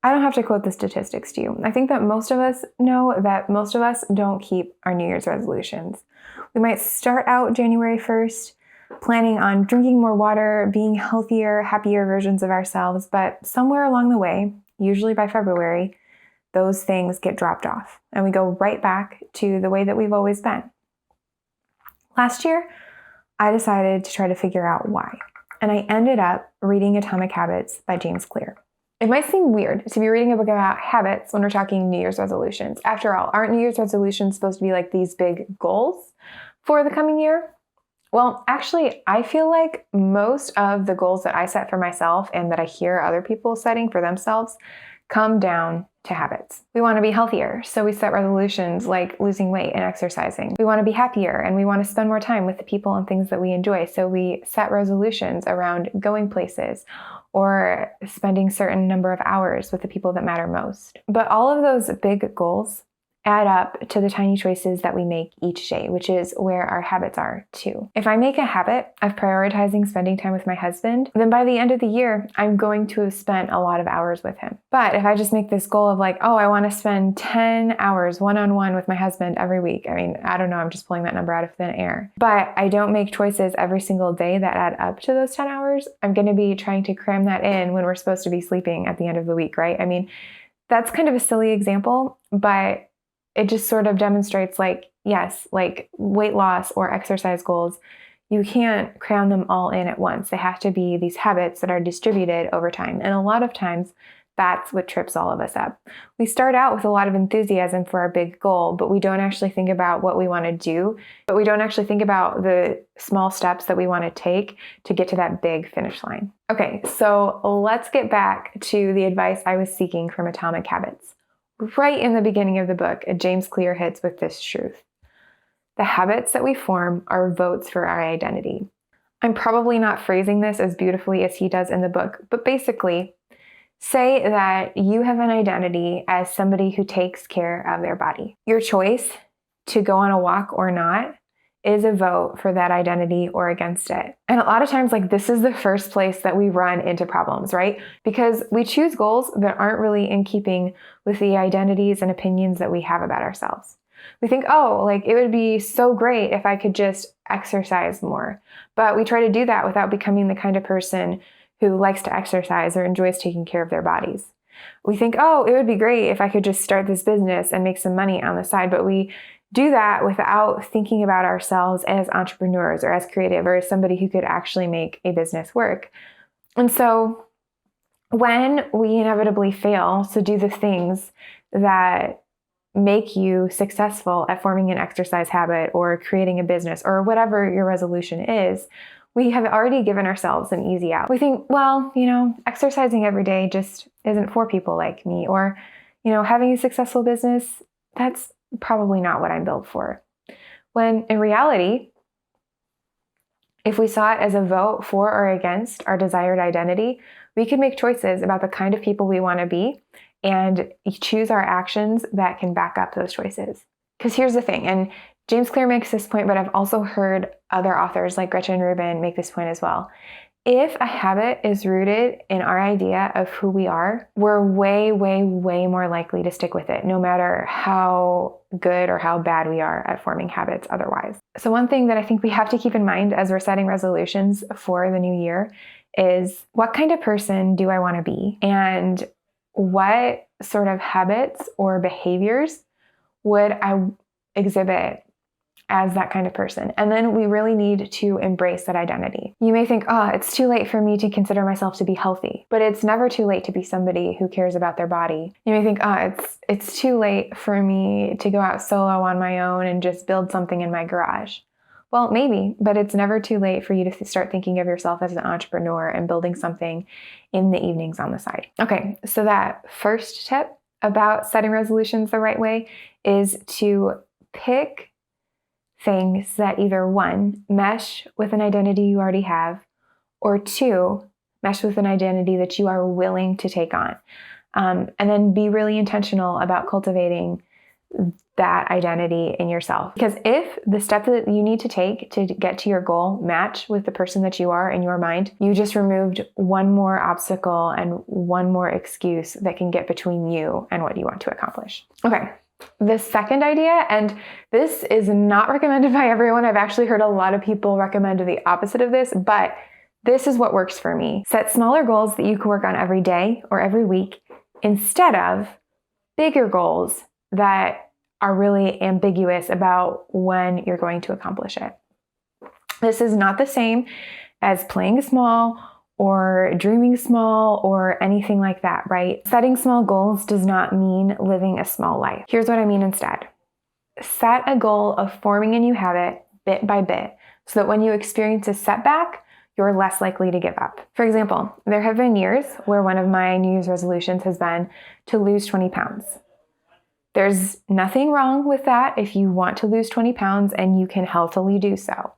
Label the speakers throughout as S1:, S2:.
S1: I don't have to quote the statistics to you. I think that most of us know that most of us don't keep our New Year's resolutions. We might start out January 1st planning on drinking more water, being healthier, happier versions of ourselves, but somewhere along the way, usually by February, those things get dropped off and we go right back to the way that we've always been. Last year, I decided to try to figure out why, and I ended up reading Atomic Habits by James Clear. It might seem weird to be reading a book about habits when we're talking New Year's resolutions. After all, aren't New Year's resolutions supposed to be like these big goals for the coming year? Well, actually, I feel like most of the goals that I set for myself and that I hear other people setting for themselves come down to habits. We want to be healthier, so we set resolutions like losing weight and exercising. We want to be happier and we want to spend more time with the people and things that we enjoy, so we set resolutions around going places or spending certain number of hours with the people that matter most. But all of those big goals add up to the tiny choices that we make each day, which is where our habits are too. If I make a habit of prioritizing spending time with my husband, then by the end of the year, I'm going to have spent a lot of hours with him. But if I just make this goal of like, oh, I want to spend 10 hours one-on-one with my husband every week. I mean, I don't know, I'm just pulling that number out of thin air. But I don't make choices every single day that add up to those 10 hours. I'm going to be trying to cram that in when we're supposed to be sleeping at the end of the week, right? I mean, that's kind of a silly example, but it just sort of demonstrates like, yes, like weight loss or exercise goals, you can't cram them all in at once. They have to be these habits that are distributed over time. And a lot of times that's what trips all of us up. We start out with a lot of enthusiasm for our big goal, but we don't actually think about what we want to do, but we don't actually think about the small steps that we want to take to get to that big finish line. Okay, so let's get back to the advice I was seeking from Atomic Habits. Right in the beginning of the book, James Clear hits with this truth. The habits that we form are votes for our identity. I'm probably not phrasing this as beautifully as he does in the book, but basically, say that you have an identity as somebody who takes care of their body. Your choice to go on a walk or not is a vote for that identity or against it. And a lot of times, like, this is the first place that we run into problems, right? Because we choose goals that aren't really in keeping with the identities and opinions that we have about ourselves. We think, oh, like it would be so great if I could just exercise more. But we try to do that without becoming the kind of person who likes to exercise or enjoys taking care of their bodies. We think, oh, it would be great if I could just start this business and make some money on the side. But we do that without thinking about ourselves as entrepreneurs or as creative or as somebody who could actually make a business work. And so when we inevitably fail to do the things that make you successful at forming an exercise habit or creating a business or whatever your resolution is, we have already given ourselves an easy out. We think, well, exercising every day just isn't for people like me, or, having a successful business, that's probably not what I'm built for. When in reality, if we saw it as a vote for or against our desired identity, we could make choices about the kind of people we want to be and choose our actions that can back up those choices. Because here's the thing, and James Clear makes this point, but I've also heard other authors like Gretchen Rubin make this point as well. If a habit is rooted in our idea of who we are, we're way, way, way more likely to stick with it, no matter how good or how bad we are at forming habits otherwise. So one thing that I think we have to keep in mind as we're setting resolutions for the new year is, what kind of person do I want to be? And what sort of habits or behaviors would I exhibit as that kind of person? And then we really need to embrace that identity. You may think, oh, it's too late for me to consider myself to be healthy, but it's never too late to be somebody who cares about their body. You may think, oh, it's too late for me to go out solo on my own and just build something in my garage. Well, maybe, but it's never too late for you to start thinking of yourself as an entrepreneur and building something in the evenings on the side. Okay, so that first tip about setting resolutions the right way is to pick things that either one, mesh with an identity you already have, or two, mesh with an identity that you are willing to take on. And then be really intentional about cultivating that identity in yourself. Because if the step that you need to take to get to your goal match with the person that you are in your mind, you just removed one more obstacle and one more excuse that can get between you and what you want to accomplish. Okay. The second idea, and this is not recommended by everyone. I've actually heard a lot of people recommend the opposite of this, but this is what works for me. Set smaller goals that you can work on every day or every week instead of bigger goals that are really ambiguous about when you're going to accomplish it. This is not the same as playing small or dreaming small or anything like that, right? Setting small goals does not mean living a small life. Here's what I mean instead. Set a goal of forming a new habit bit by bit so that when you experience a setback, you're less likely to give up. For example, there have been years where one of my New Year's resolutions has been to lose 20 pounds. There's nothing wrong with that if you want to lose 20 pounds and you can healthily do so.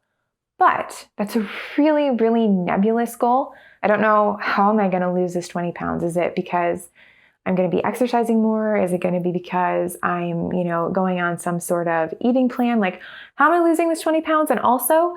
S1: But that's a really, really nebulous goal. I don't know, how am I going to lose this 20 pounds? Is it because I'm going to be exercising more? Is it going to be because I'm, going on some sort of eating plan? Like, how am I losing this 20 pounds? And also,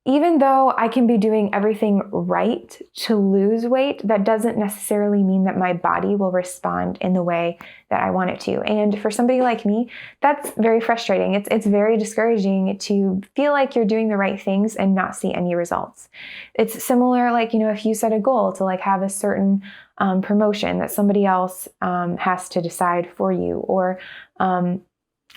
S1: even though I can be doing everything right to lose weight, that doesn't necessarily mean that my body will respond in the way that I want it to. And for somebody like me, that's very frustrating. It's very discouraging to feel like you're doing the right things and not see any results. It's similar, like, if you set a goal to have a certain promotion that somebody else has to decide for you, or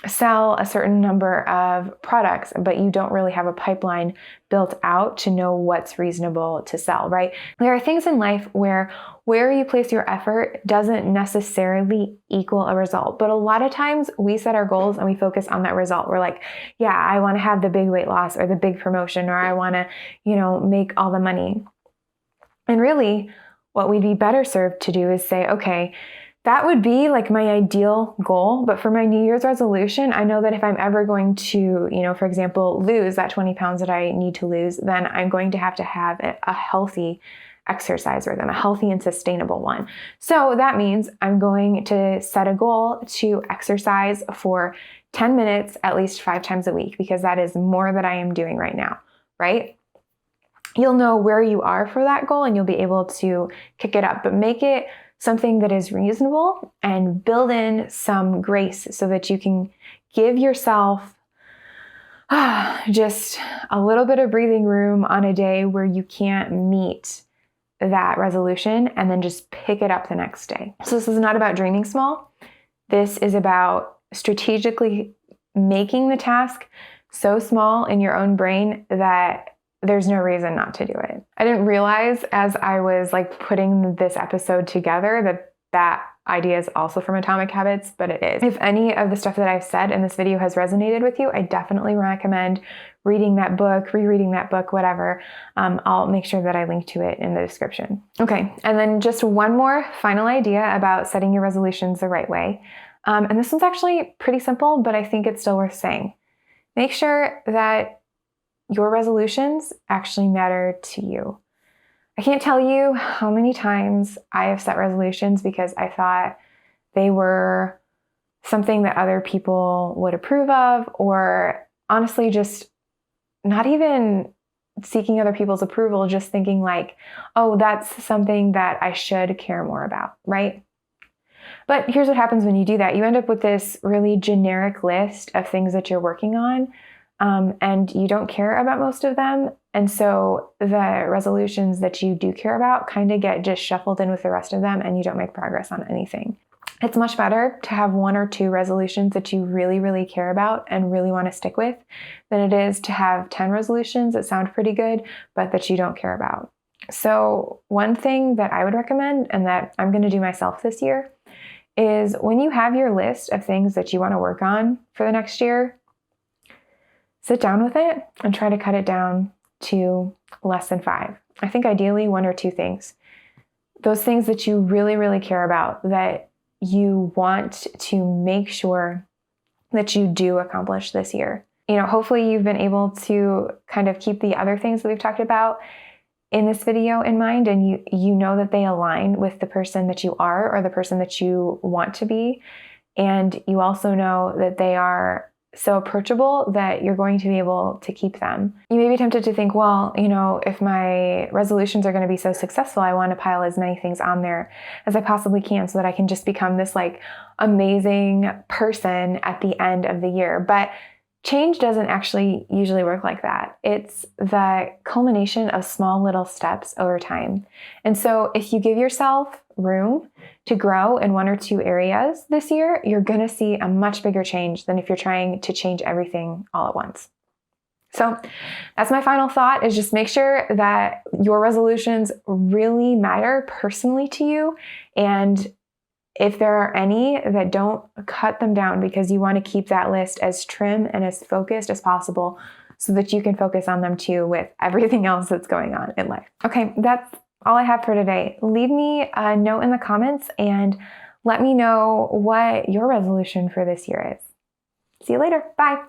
S1: sell a certain number of products, but you don't really have a pipeline built out to know what's reasonable to sell, right? There are things in life where you place your effort doesn't necessarily equal a result. But a lot of times we set our goals and we focus on that result. We're like, yeah, I want to have the big weight loss or the big promotion, or I want to, make all the money. And really, what we'd be better served to do is say, okay, that would be my ideal goal. But for my New Year's resolution, I know that if I'm ever going to, for example, lose that 20 pounds that I need to lose, then I'm going to have a healthy exercise rhythm, a healthy and sustainable one. So that means I'm going to set a goal to exercise for 10 minutes at least 5 times a week, because that is more than I am doing right now, right? You'll know where you are for that goal and you'll be able to kick it up, but make it something that is reasonable and build in some grace so that you can give yourself just a little bit of breathing room on a day where you can't meet that resolution, and then just pick it up the next day. So this is not about dreaming small. This is about strategically making the task so small in your own brain that there's no reason not to do it. I didn't realize as I was putting this episode together that idea is also from Atomic Habits, but it is. If any of the stuff that I've said in this video has resonated with you, I definitely recommend reading that book, rereading that book, whatever. I'll make sure that I link to it in the description. Okay, and then just one more final idea about setting your resolutions the right way. And this one's actually pretty simple, but I think it's still worth saying. Make sure that your resolutions actually matter to you. I can't tell you how many times I have set resolutions because I thought they were something that other people would approve of, or honestly, just not even seeking other people's approval, just thinking oh, that's something that I should care more about, right? But here's what happens when you do that. You end up with this really generic list of things that you're working on, and you don't care about most of them. And so the resolutions that you do care about kind of get just shuffled in with the rest of them, and you don't make progress on anything. It's much better to have 1 or 2 resolutions that you really, really care about and really want to stick with than it is to have 10 resolutions that sound pretty good, but that you don't care about. So one thing that I would recommend, and that I'm going to do myself this year, is when you have your list of things that you want to work on for the next year, sit down with it and try to cut it down to less than 5. I think ideally 1 or 2 things. Those things that you really, really care about, that you want to make sure that you do accomplish this year. Hopefully you've been able to kind of keep the other things that we've talked about in this video in mind, and you know that they align with the person that you are or the person that you want to be. And you also know that they are so approachable that you're going to be able to keep them. You may be tempted to think, well, if my resolutions are going to be so successful, I want to pile as many things on there as I possibly can so that I can just become this amazing person at the end of the year. But change doesn't actually usually work like that. It's the culmination of small little steps over time. And so if you give yourself room to grow in one or two areas this year, you're going to see a much bigger change than if you're trying to change everything all at once. So that's my final thought, is just make sure that your resolutions really matter personally to you. And if there are any that don't, cut them down, because you want to keep that list as trim and as focused as possible so that you can focus on them too with everything else that's going on in life. Okay, that's all I have for today. Leave me a note in the comments and let me know what your resolution for this year is. See you later. Bye.